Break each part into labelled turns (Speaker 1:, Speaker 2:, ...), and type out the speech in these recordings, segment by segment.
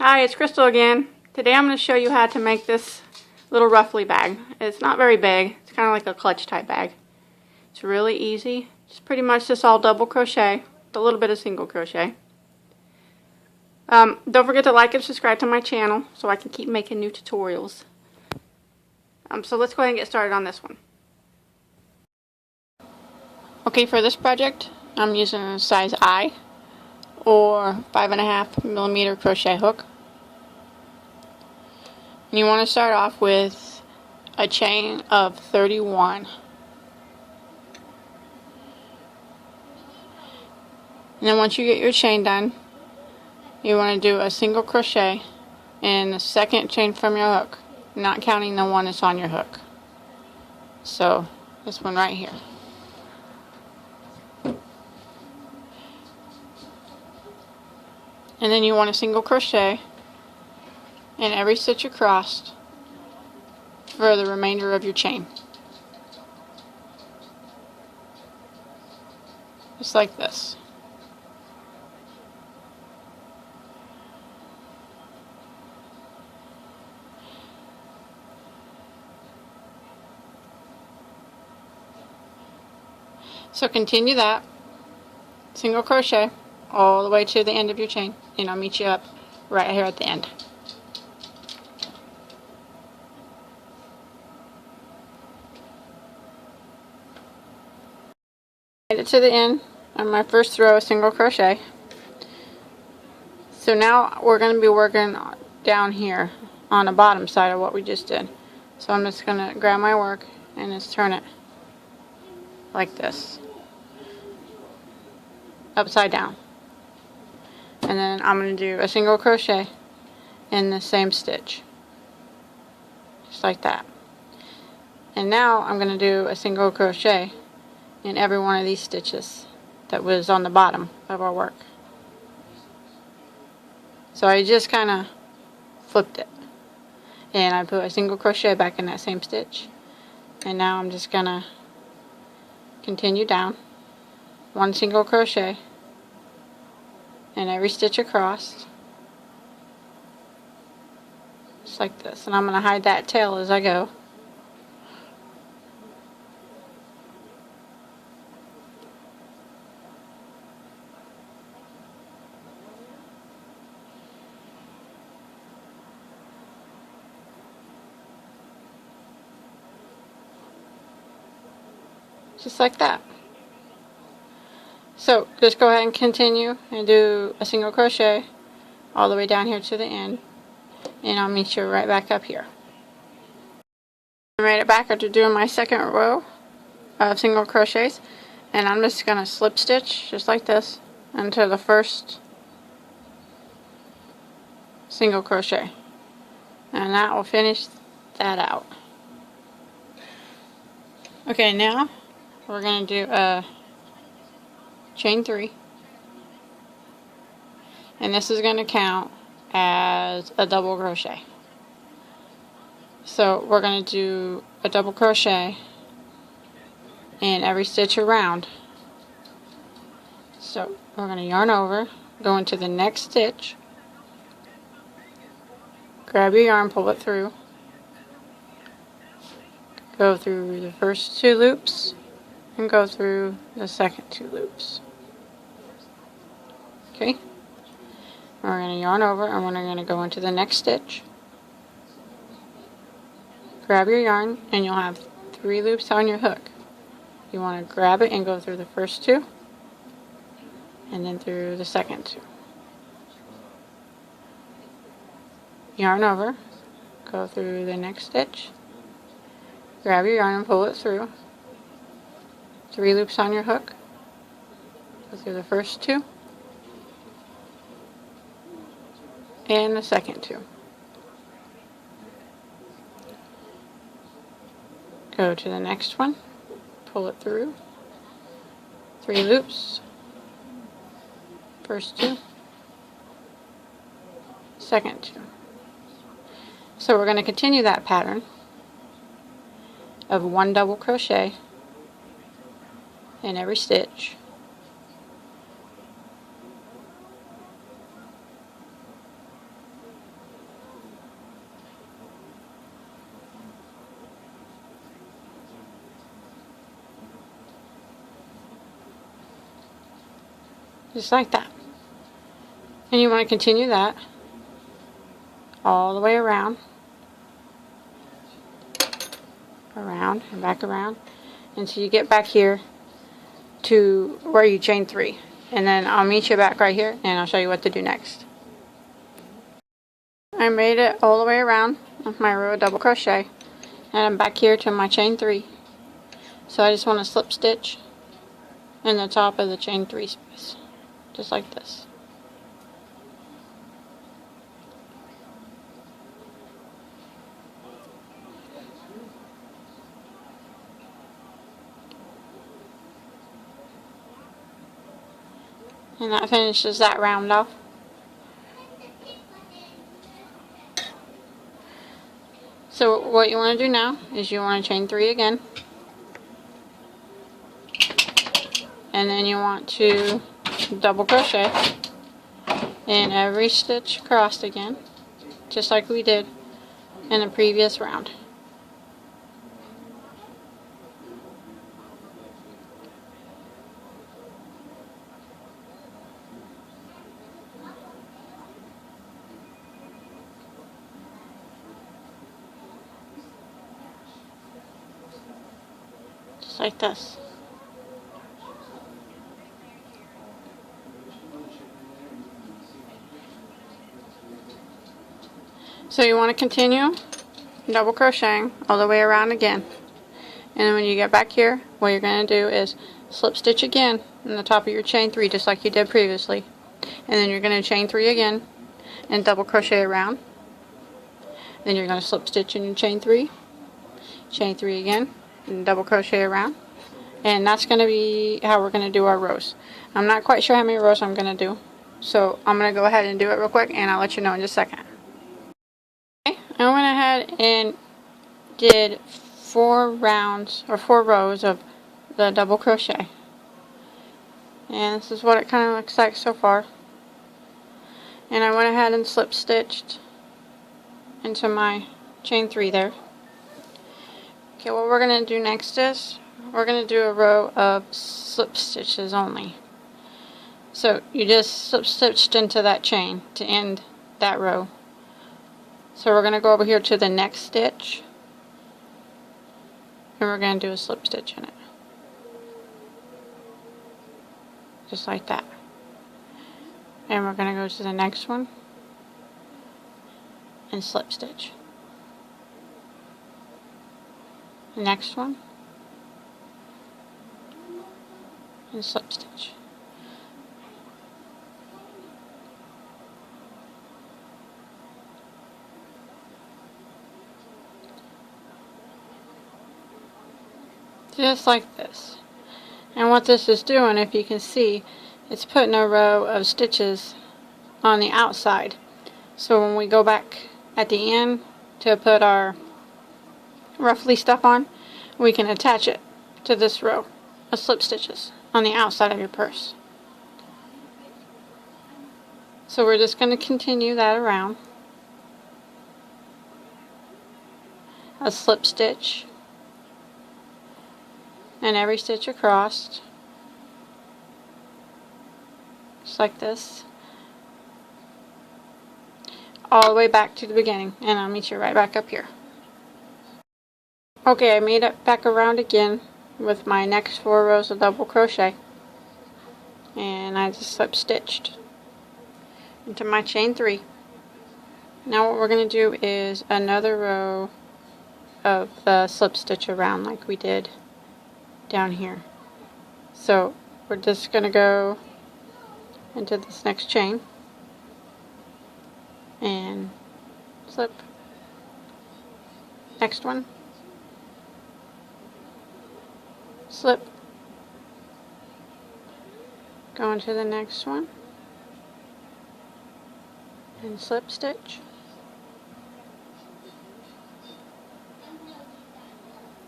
Speaker 1: Hi, it's Crystal again. Today I'm going to show you how to make this little ruffly bag. It's not very big. It's kind of like a clutch type bag. It's really easy. It's pretty much just all double crochet with a little bit of single crochet. Don't forget to like and subscribe to my channel so I can keep making new tutorials. So let's go ahead and get started on this one. Okay, for this project I'm using a size I or 5.5mm crochet hook. And you want to start off with a chain of 31. And then once you get your chain done, you want to do a single crochet in the second chain from your hook, not counting the one that's on your hook. So this one right here. And then you want a single crochet in every stitch across for the remainder of your chain. Just like this. So continue that single crochet all the way to the end of your chain, and I'll meet you up right here at the end. Made it to the end on my first row of single crochet. So now we're going to be working down here on the bottom side of what we just did. So I'm just going to grab my work and just turn it like this, upside down. And then I'm going to do a single crochet in the same stitch, just like that. And now I'm going to do a single crochet in every one of these stitches that was on the bottom of our work. So I just kind of flipped it, and I put a single crochet back in that same stitch. And now I'm just going to continue down, one single crochet in every stitch across, just like this. And I'm going to hide that tail as I go. Just like that. So just go ahead and continue and do a single crochet all the way down here to the end, and I'll meet you right back up here. I made it back after doing my second row of single crochets, and I'm just going to slip stitch just like this into the first single crochet, and that will finish that out. Okay, now we're going to do a chain 3, and this is going to count as a double crochet. So we're going to do a double crochet in every stitch around. So we're going to yarn over, go into the next stitch, grab your yarn, pull it through, go through the first 2 loops, and go through the second 2 loops. Okay, we're going to yarn over, and we're going to go into the next stitch, grab your yarn, and you'll have 3 loops on your hook. You want to grab it and go through the first 2, and then through the second 2. Yarn over, go through the next stitch, grab your yarn and pull it through, 3 loops on your hook, go through the first 2 and the second 2. Go to the next one, pull it through, 3 loops, first 2, second 2. So we're going to continue that pattern of 1 double crochet in every stitch, just like that. And you want to continue that all the way around, and back around until you get back here to where you chain 3. And then I'll meet you back right here and I'll show you what to do next. I made it all the way around with my row of double crochet, and I'm back here to my chain 3. So I just want to slip stitch in the top of the chain 3 space, just like this. And that finishes that round off. So what you want to do now is you want to chain 3 again. And then you want to double crochet in every stitch across again, just like we did in the previous round. Just like this. So you want to continue double crocheting all the way around again. And then when you get back here, what you're going to do is slip stitch again in the top of your chain 3, just like you did previously. And then you're going to chain 3 again and double crochet around. Then you're going to slip stitch in your chain 3, chain 3 again, and double crochet around. And that's going to be how we're going to do our rows. I'm not quite sure how many rows I'm going to do, so I'm going to go ahead and do it real quick, and I'll let you know in just a second. Okay, I went ahead and did 4 rounds or 4 rows of the double crochet, and this is what it kind of looks like so far. And I went ahead and slip stitched into my chain 3 there. Okay, what we're going to do next is we're going to do a row of slip stitches only. So you just slip stitched into that chain to end that row. So we're going to go over here to the next stitch, and we're going to do a slip stitch in it, just like that. And we're going to go to the next one and slip stitch. The next one and slip stitch. Just like this. And what this is doing, if you can see, it's putting a row of stitches on the outside. So when we go back at the end to put our ruffly stuff on, we can attach it to this row of slip stitches on the outside of your purse. So we're just going to continue that around. A slip stitch and every stitch across, just like this, all the way back to the beginning, and I'll meet you right back up here. Okay, I made it back around again with my next 4 rows of double crochet, and I just slip stitched into my chain 3. Now what we're going to do is another row of slip stitch around like we did down here. So we're just going to go into this next chain and slip, next one, slip, go into the next one and slip stitch,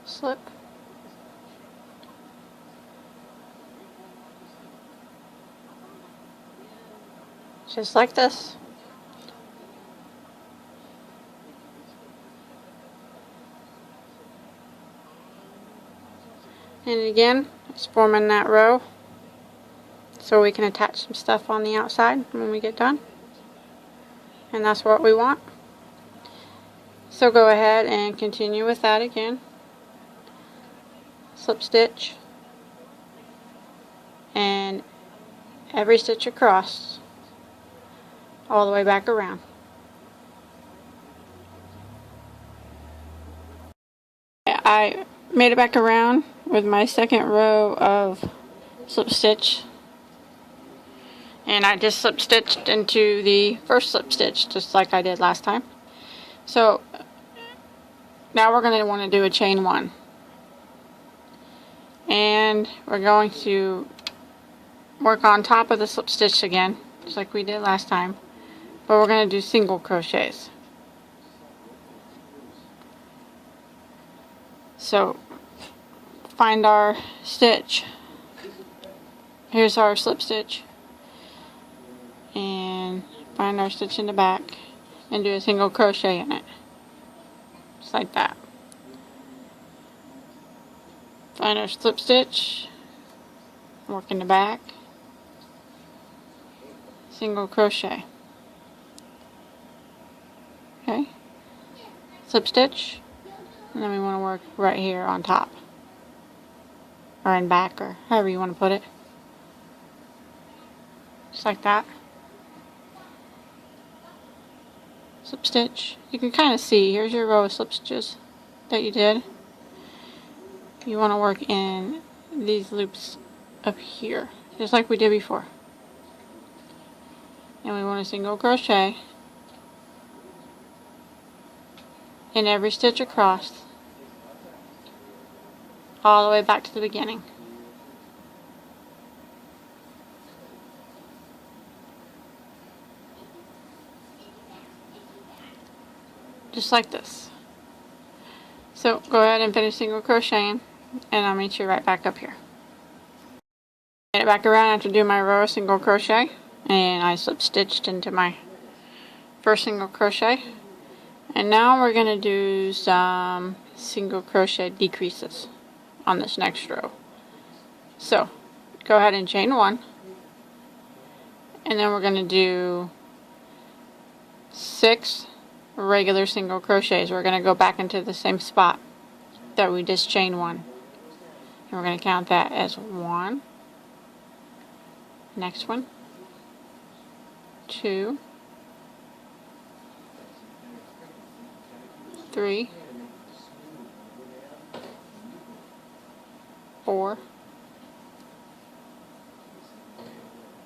Speaker 1: slip, just like this. And again, it's forming that row, so we can attach some stuff on the outside when we get done, and that's what we want. So go ahead and continue with that again. Slip stitch and every stitch across all the way back around. I made it back around with my second row of slip stitch, and I just slip stitched into the first slip stitch just like I did last time. So now we're going to want to do a chain 1, and we're going to work on top of the slip stitch again just like we did last time, but we're going to do single crochets. So find our stitch. Here's our slip stitch, and find our stitch in the back and do a single crochet in it, just like that. Find our slip stitch, work in the back, single crochet. Okay, slip stitch, and then we want to work right here on top, or in back, or however you want to put it. Just like that. Slip stitch. You can kind of see, here's your row of slip stitches that you did. You want to work in these loops up here, just like we did before. And we want a single crochet in every stitch across, all the way back to the beginning. Just like this. So go ahead and finish single crocheting, and I'll meet you right back up here. Get it back around after doing my row of single crochet, and I slip stitched into my first single crochet. And now we're going to do some single crochet decreases on this next row. So go ahead and chain 1, and then we're going to do 6 regular single crochets. We're going to go back into the same spot that we just chained 1, and we're going to count that as 1, next one, 2, 3, 4,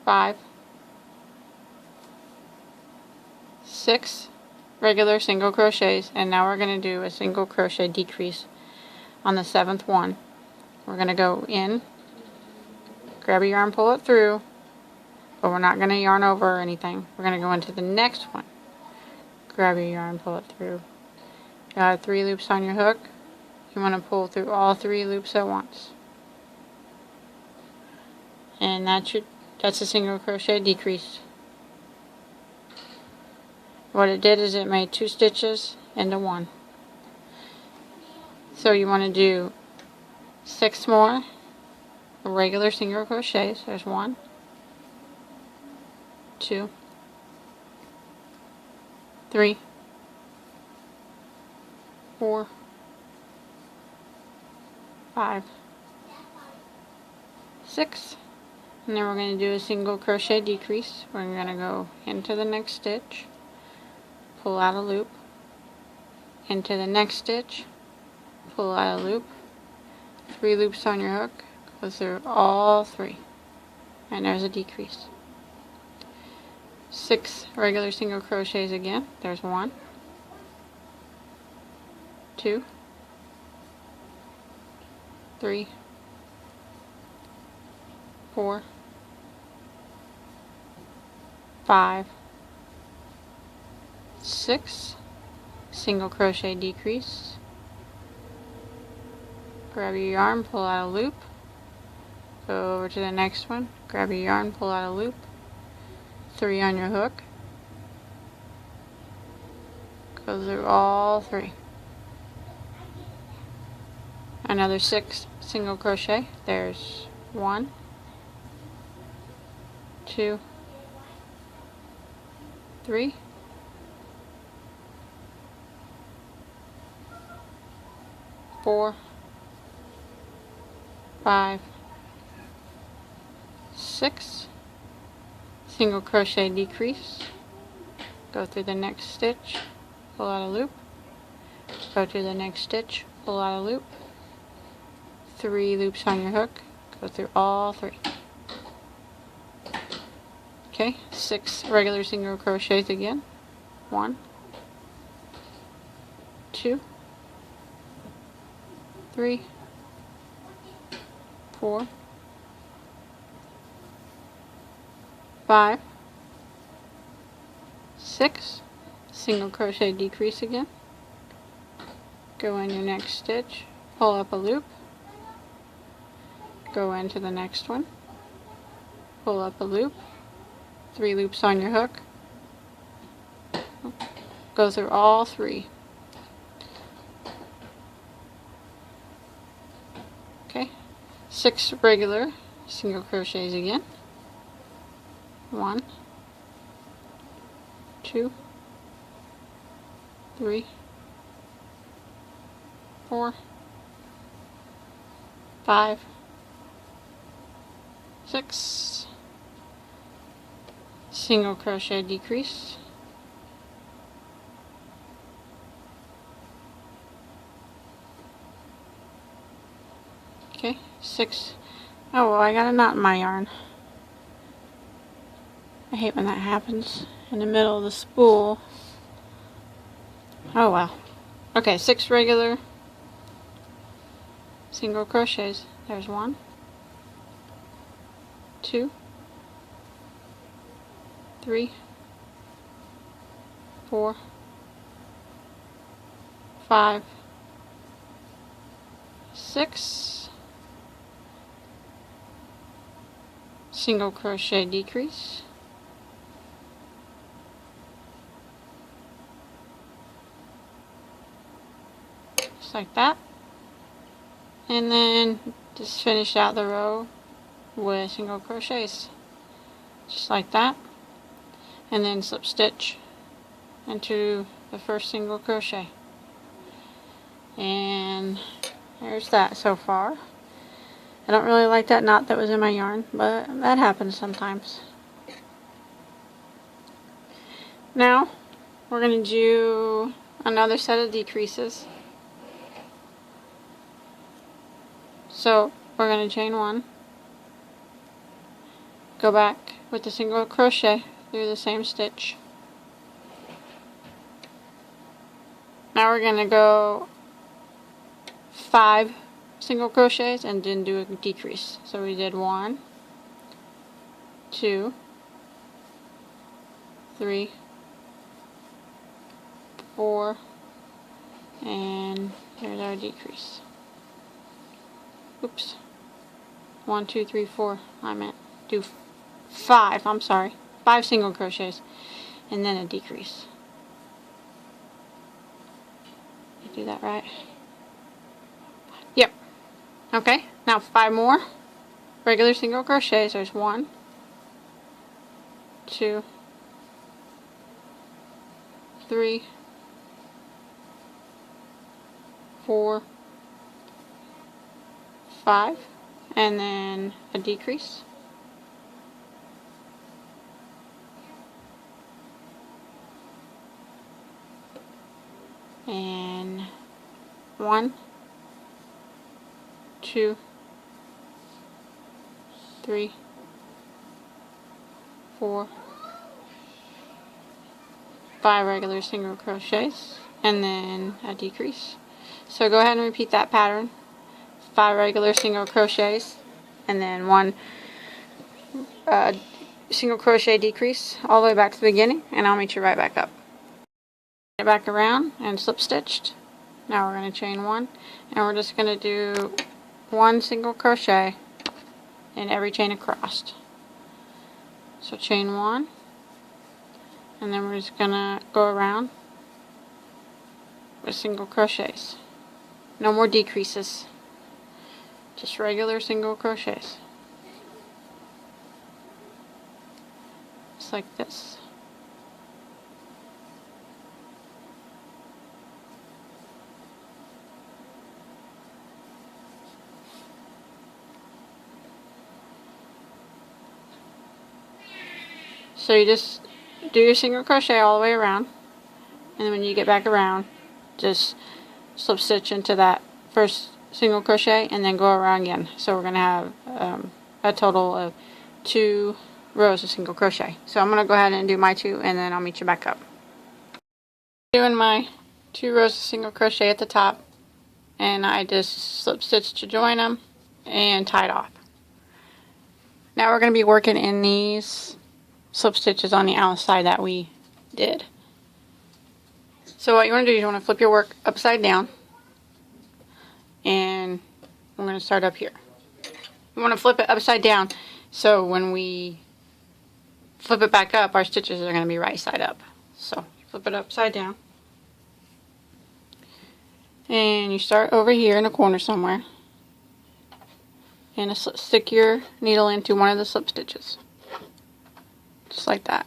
Speaker 1: 5, 6 regular single crochets, and now we're going to do a single crochet decrease on the 7th one. We're going to go in, grab a yarn, pull it through, but we're not going to yarn over or anything. We're going to go into the next one, grab your yarn, pull it through. Got 3 loops on your hook. You want to pull through all 3 loops at once, and that's a single crochet decrease. What it did is it made 2 stitches into 1. So you want to do 6 more regular single crochets. There's 1, 2, 3, 4, 5, 6, and then we're going to do a single crochet decrease. We're going to go into the next stitch, pull out a loop, into the next stitch, pull out a loop, 3 loops on your hook, go through all 3, and there's a decrease. 6 regular single crochets again. There's 1, 2, 3, 4, 5, 6, single crochet decrease. Grab your yarn, pull out a loop, go over to the next one, grab your yarn, pull out a loop, 3 on your hook, go through all 3. Another 6 single crochet. There's 1, 2, 3, 4, 5, 6, single crochet decrease, go through the next stitch, pull out a loop, go to the next stitch, pull out a loop, 3 loops on your hook, go through all 3. Okay, 6 regular single crochets again. 1, 2, 3, 4, 5, 6, single crochet decrease again, go in your next stitch, pull up a loop, go into the next one, pull up a loop, 3 loops on your hook, go through all 3. Okay, 6 regular single crochets again. 1, 2, 3, 4, 5, 6, single crochet decrease, okay, 6. Oh, well, I got a knot in my yarn. I hate when that happens in the middle of the spool. Oh well. Okay, 6 regular single crochets. There's 1, 2, 3, 4, 5, 6, single crochet decrease, just like that, and then just finish out the row with single crochets, just like that, and then slip stitch into the first single crochet. And there's that so far. I don't really like that knot that was in my yarn, but that happens sometimes. Now we're going to do another set of decreases. So we're going to chain 1, go back with the single crochet through the same stitch. Now we're going to go 5 single crochets and then do a decrease. So we did 1, 2, 3, 4, and there's our decrease. Oops. 1, 2, 3, 4. I meant do 5. I'm sorry. 5 single crochets and then a decrease. Did I do that right? Yep. Okay. Now 5 more regular single crochets. There's 1, 2, 3, 4, 5, and then a decrease. And 1, 2, 3, 4, 5 regular single crochets, and then a decrease. So go ahead and repeat that pattern. 5 regular single crochets, and then 1 single crochet decrease all the way back to the beginning, and I'll meet you right back up. Get back around and slip stitched. Now we're going to chain 1, and we're just going to do 1 single crochet in every chain across. So chain 1, and then we're just going to go around with single crochets. No more decreases, just regular single crochets. just like this. So you just do your single crochet all the way around, and then when you get back around, just slip stitch into that first single crochet and then go around again. So we're going to have a total of 2 rows of single crochet. So I'm going to go ahead and do my 2, and then I'll meet you back up. Doing my 2 rows of single crochet at the top, and I just slip stitch to join them and tied off. Now we're going to be working in these slip stitches on the outside that we did. So what you want to do is you want to flip your work upside down, and I'm going to start up here. You want to flip it upside down so when we flip it back up, our stitches are going to be right side up. So flip it upside down, and you start over here in the corner somewhere, and stick your needle into one of the slip stitches, just like that.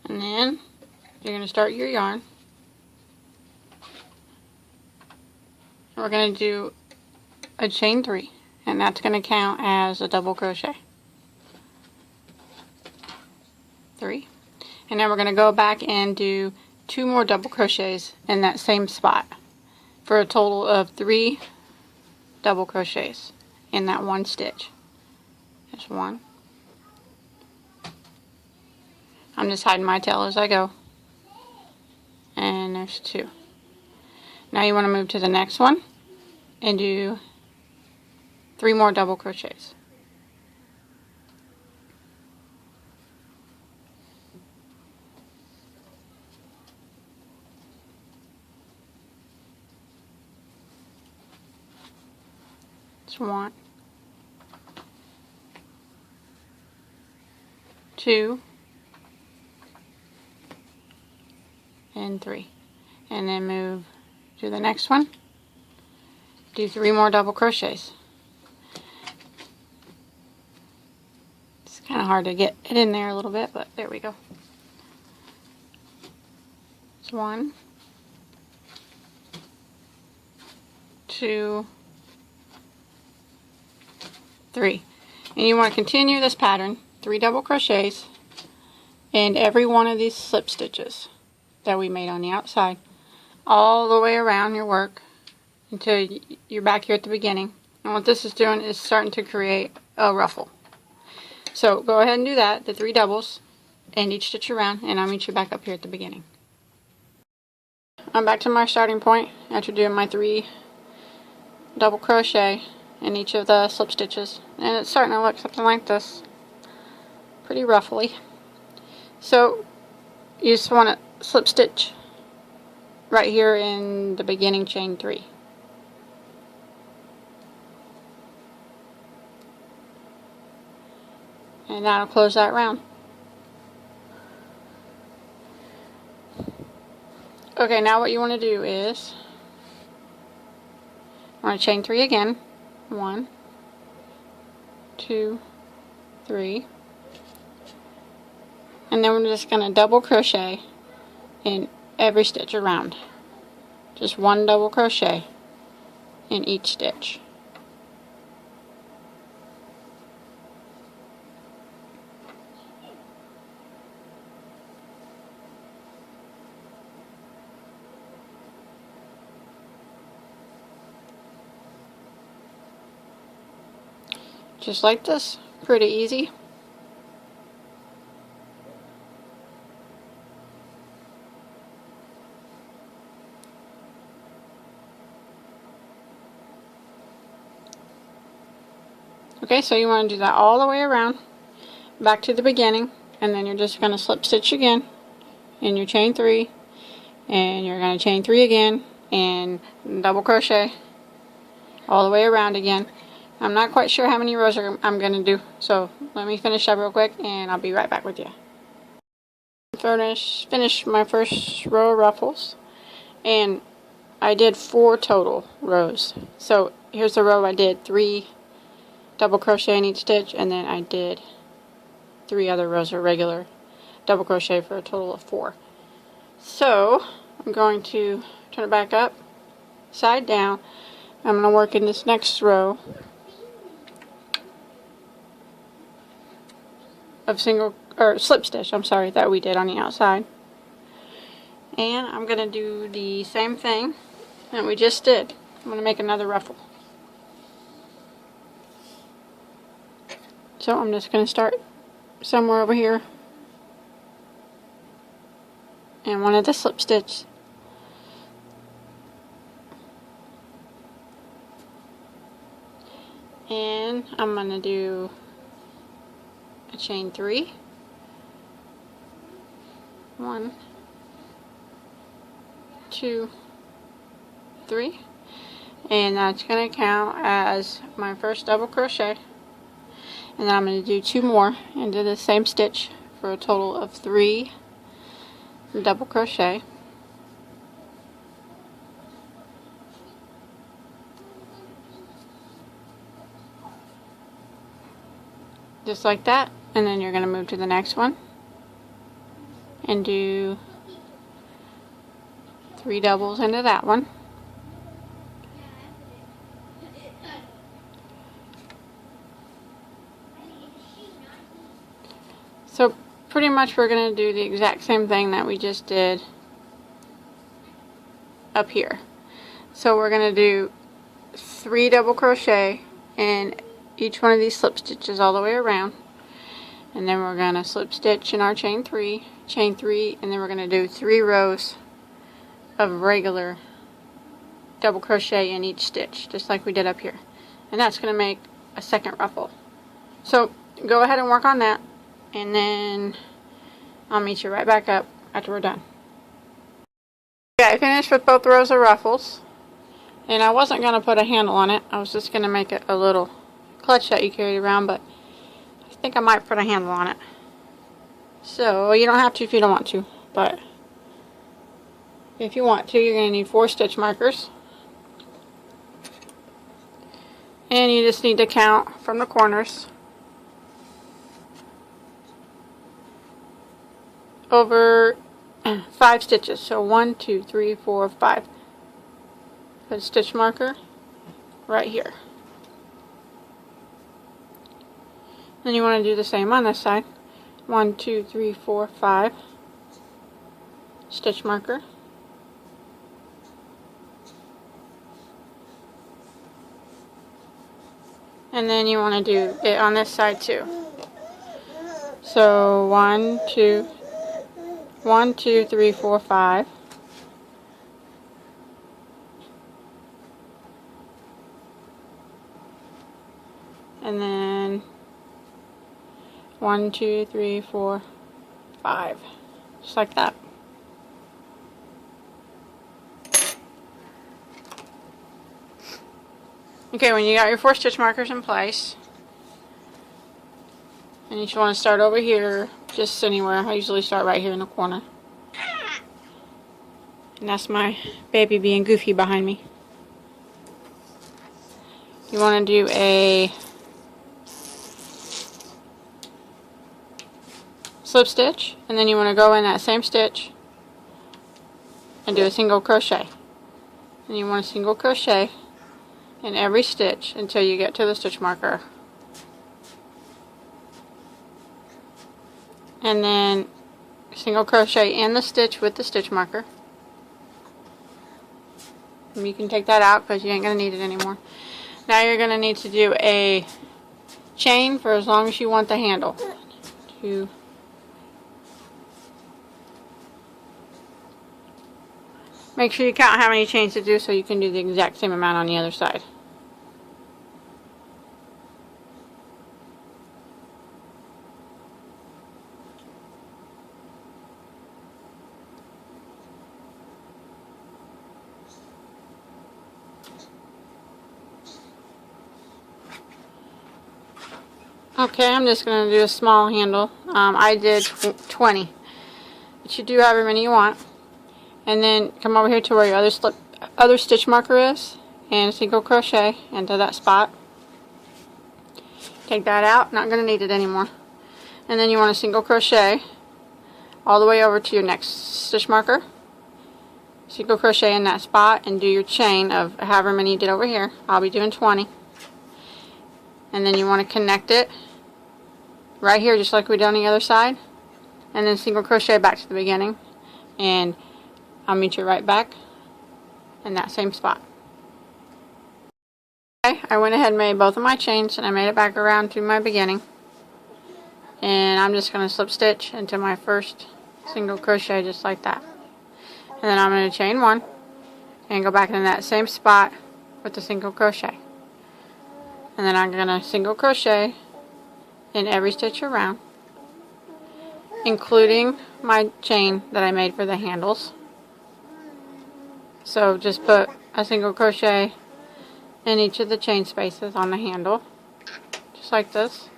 Speaker 1: And then you're going to start your yarn. We're going to do a chain 3, and that's going to count as a double crochet. 3. And then we're going to go back and do 2 more double crochets in that same spot for a total of 3 double crochets in that one stitch. There's 1. I'm just hiding my tail as I go. And there's 2. Now you want to move to the next one and do 3 more double crochets. It's 1, 2, and 3. And then move to the next one. Do 3 more double crochets. It's kind of hard to get it in there a little bit, but there we go. It's 1, 2, 3. And you want to continue this pattern, 3 double crochets in every one of these slip stitches that we made on the outside, all the way around your work until you're back here at the beginning. And what this is doing is starting to create a ruffle. So go ahead and do that, the 3 doubles, and each stitch around, and I'll meet you back up here at the beginning. I'm back to my starting point after doing my 3 double crochet in each of the slip stitches, and it's starting to look something like this, pretty ruffly. So you just want to slip stitch right here in the beginning chain 3. And that'll close that round. Okay, now what you want to do is you want to chain 3 again. 1, 2, 3. And then we're just going to double crochet in every stitch around. Just 1 double crochet in each stitch. Just like this, pretty easy. Okay, so you want to do that all the way around, back to the beginning, and then you're just going to slip stitch again in your chain 3, and you're going to chain 3 again, and double crochet all the way around again. I'm not quite sure how many rows I'm going to do, so let me finish up real quick, and I'll be right back with you. Finish my first row of ruffles, and I did 4 total rows. So here's the row I did 3 double crochet in each stitch, and then I did 3 other rows of regular double crochet for a total of 4. So I'm going to turn it back up, side down. I'm going to work in this next row of slip stitch, I'm sorry, that we did on the outside. And I'm going to do the same thing that we just did. I'm going to make another ruffle. So I'm just going to start somewhere over here and one of the slip stitch. And I'm going to do a chain 3. 1, 2, 3, and that's going to count as my first double crochet. And then I'm going to do 2 more into the same stitch for a total of 3 double crochet. Just like that, and then you're going to move to the next one and do 3 doubles into that one. So pretty much we're going to do the exact same thing that we just did up here. So we're going to do 3 double crochet in each one of these slip stitches all the way around, and then we're going to slip stitch in our chain 3, and then we're going to do 3 rows of regular double crochet in each stitch, just like we did up here, and that's going to make a second ruffle. So go ahead and work on that, and then I'll meet you right back up after we're done. Okay, I finished with both rows of ruffles, and I wasn't going to put a handle on it. I was just going to make it a little clutch that you carry around, but I think I might put a handle on it. So you don't have to if you don't want to, but if you want to, you're going to need 4 stitch markers, and you just need to count from the corners over 5 stitches. So 1, 2, 3, 4, 5. Put a stitch marker right here. Then you want to do the same on this side. 1, 2, 3, 4, 5. Stitch marker. And then you want to do it on this side too. So 1, 2, 3, 4, 5. And then 1, 2, 3, 4, 5. Just like that. Okay, when you got your 4 stitch markers in place, and you just want to start over here, just anywhere. I usually start right here in the corner. And that's my baby being goofy behind me. You want to do a slip stitch, and then you want to go in that same stitch and do a single crochet. And you want a single crochet in every stitch until you get to the stitch marker. And then single crochet in the stitch with the stitch marker. And you can take that out because you ain't going to need it anymore. Now you're going to need to do a chain for as long as you want the handle. 2, make sure you count how many chains to do so you can do the exact same amount on the other side. Okay, I'm just going to do a small handle. I did 20, but you do however many you want. And then come over here to where your other stitch marker is, and single crochet into that spot. Take that out, not going to need it anymore. And then you want to single crochet all the way over to your next stitch marker. Single crochet in that spot and do your chain of however many you did over here. I'll be doing 20. And then you want to connect it right here just like we did on the other side. And then single crochet back to the beginning. And I'll meet you right back in that same spot. Okay, I went ahead and made both of my chains and I made it back around to my beginning. And I'm just going to slip stitch into my first single crochet just like that. And then I'm going to chain one and go back into that same spot with the single crochet. And then I'm going to single crochet in every stitch around, including my chain that I made for the handles. So just put a single crochet in each of the chain spaces on the handle, just like this.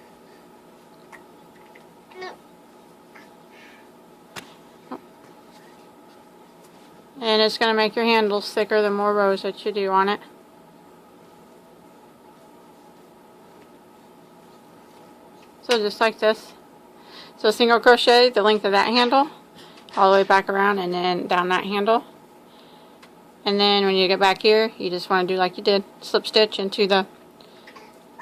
Speaker 1: And it's going to make your handles thicker the more rows that you do on it. So just like this. So single crochet the length of that handle all the way back around and then down that handle. And then when you get back here, you just want to do like you did. Slip stitch into the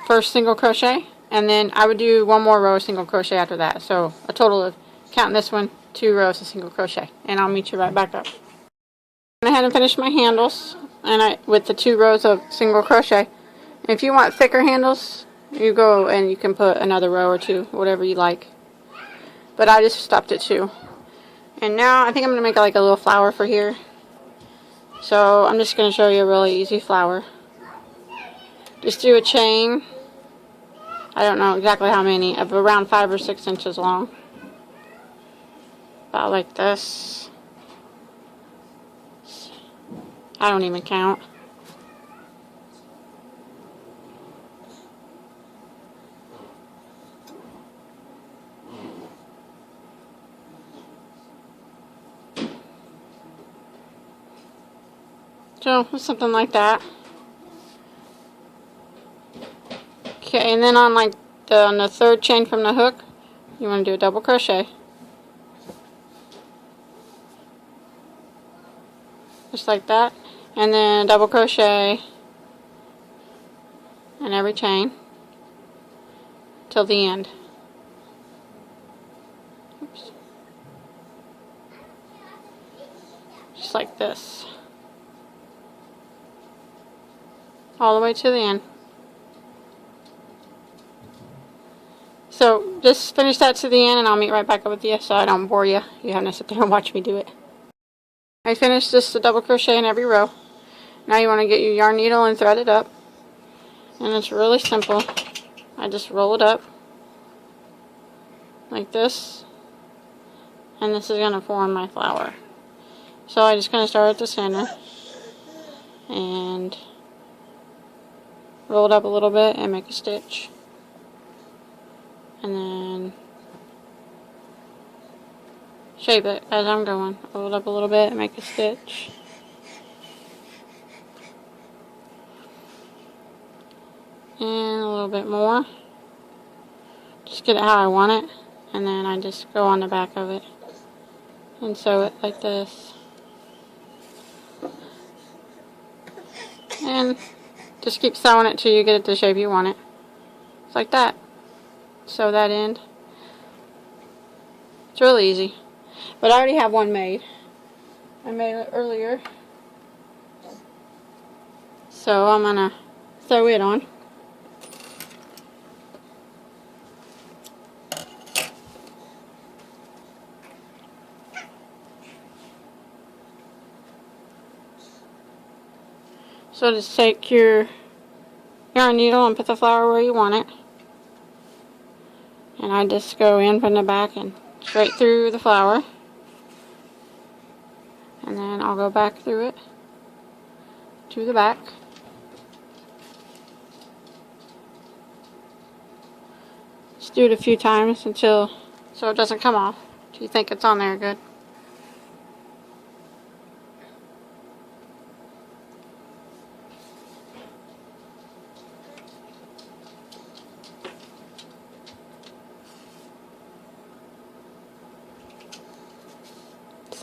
Speaker 1: first single crochet. And then I would do one more row of single crochet after that. So a total of, counting this one, 2 rows of single crochet. And I'll meet you right back up. I went ahead and finished my handles and with the 2 rows of single crochet. If you want thicker handles, you go and you can put another row or 2, whatever you like. But I just stopped at 2. And now I think I'm going to make like a little flower for here. So I'm just going to show you a really easy flower. Just do a chain. I don't know exactly how many, of around 5 or 6 inches long. About like this. I don't even count. So, something like that. Okay, and then on like on the 3rd chain from the hook, you want to do a double crochet. Just like that. And then double crochet in every chain till the end. Oops. Just like this. All the way to the end. So just finish that to the end and I'll meet right back up with you so I don't bore you. You have to sit there and watch me do it. I finished just a double crochet in every row. Now you want to get your yarn needle and thread it up. And it's really simple. I just roll it up like this. And this is going to form my flower. So I'm just going to start at the center. And roll it up a little bit and make a stitch. And then shape it as I'm going. Roll it up a little bit and make a stitch. And a little bit more. Just get it how I want it. And then I just go on the back of it and sew it like this. And just keep sewing it till you get it the shape you want it. It's like that. Sew that end. It's really easy. But I already have one made. I made it earlier. So I'm going to sew it on. So just take your yarn needle and put the flower where you want it. And I just go in from the back and straight through the flower. And then I'll go back through it to the back. Just do it a few times until so it doesn't come off. Do you think it's on there good?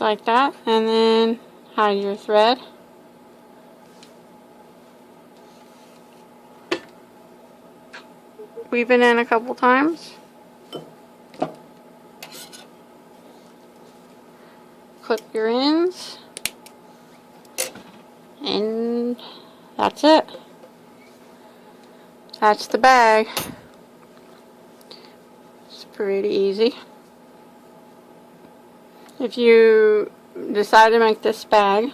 Speaker 1: just like that, and then hide your thread. Weave it in a couple times. Clip your ends, and that's it. That's the bag. It's pretty easy. If you decide to make this bag,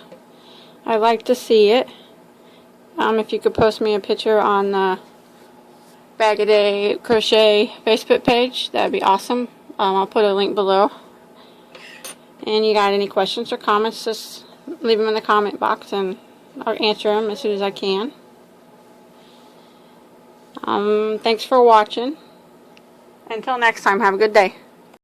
Speaker 1: I'd like to see it. If you could post me a picture on the Bagoday Crochet Facebook page, that'd be awesome. I'll put a link below. And you got any questions or comments, just leave them in the comment box and I'll answer them as soon as I can. Thanks for watching. Until next time, have a good day.